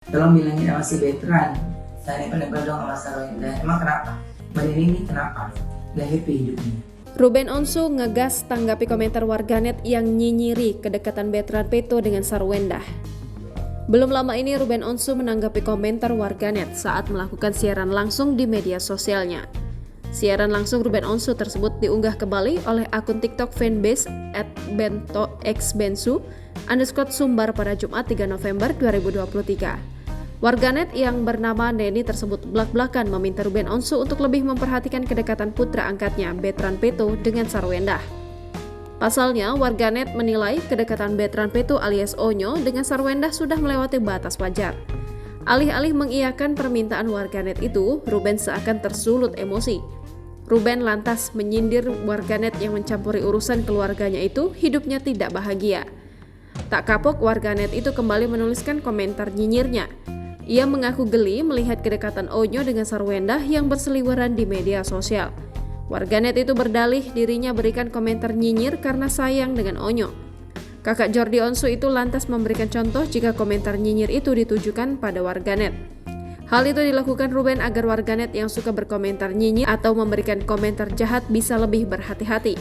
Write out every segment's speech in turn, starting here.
Tolong bilangin sama si veteran, saya nempel-nempel dong sama Sarwenda. Emang kenapa? Mbak Neni ini kenapa? Gak happy hidupnya. Ruben Onsu ngegas tanggapi komentar warganet yang nyinyiri kedekatan veteran Peto dengan Sarwenda. Belum lama ini Ruben Onsu menanggapi komentar warganet saat melakukan siaran langsung di media sosialnya. Siaran langsung Ruben Onsu tersebut diunggah kembali oleh akun TikTok fanbase @bentoxbensu_sumbar pada Jumat 3 November 2023. Warganet yang bernama Neni tersebut belak-belakan meminta Ruben Onsu untuk lebih memperhatikan kedekatan putra angkatnya, veteran Peto, dengan Sarwenda. Pasalnya, warganet menilai kedekatan veteran Peto alias Onyo dengan Sarwenda sudah melewati batas wajar. Alih-alih mengiyakan permintaan warganet itu, Ruben seakan tersulut emosi. Ruben lantas menyindir warganet yang mencampuri urusan keluarganya itu hidupnya tidak bahagia. Tak kapok, warganet itu kembali menuliskan komentar nyinyirnya. Ia mengaku geli melihat kedekatan Onyo dengan Sarwenda yang berseliweran di media sosial. Warganet itu berdalih dirinya berikan komentar nyinyir karena sayang dengan Onyo. Kakak Jordi Onsu itu lantas memberikan contoh jika komentar nyinyir itu ditujukan pada warganet. Hal itu dilakukan Ruben agar warganet yang suka berkomentar nyinyir atau memberikan komentar jahat bisa lebih berhati-hati.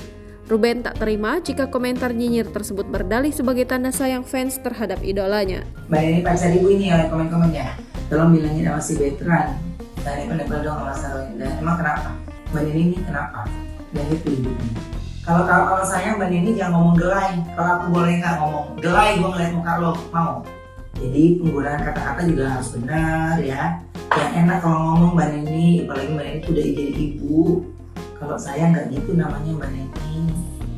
Ruben tak terima jika komentar nyinyir tersebut berdalih sebagai tanda sayang fans terhadap idolanya. Mbak Neni pacar ibu ini oleh komen-komennya. Tolong bilangin sama si veteran, saya nempel-nempel dong sama Sarwenda. Emang kenapa? Mbak Neni ini kenapa? Gak happy hidupnya. Kalau saya Mbak Neni jangan ngomong gelai. Kalau aku boleh nggak ngomong gelai, gue ngeliat muka lo, mau? Jadi penggunaan kata-kata juga harus benar ya. Yang enak kalau ngomong Mbak Neni, apalagi Mbak Neni udah jadi ibu. Kalau saya nggak gitu namanya Mbak Neni.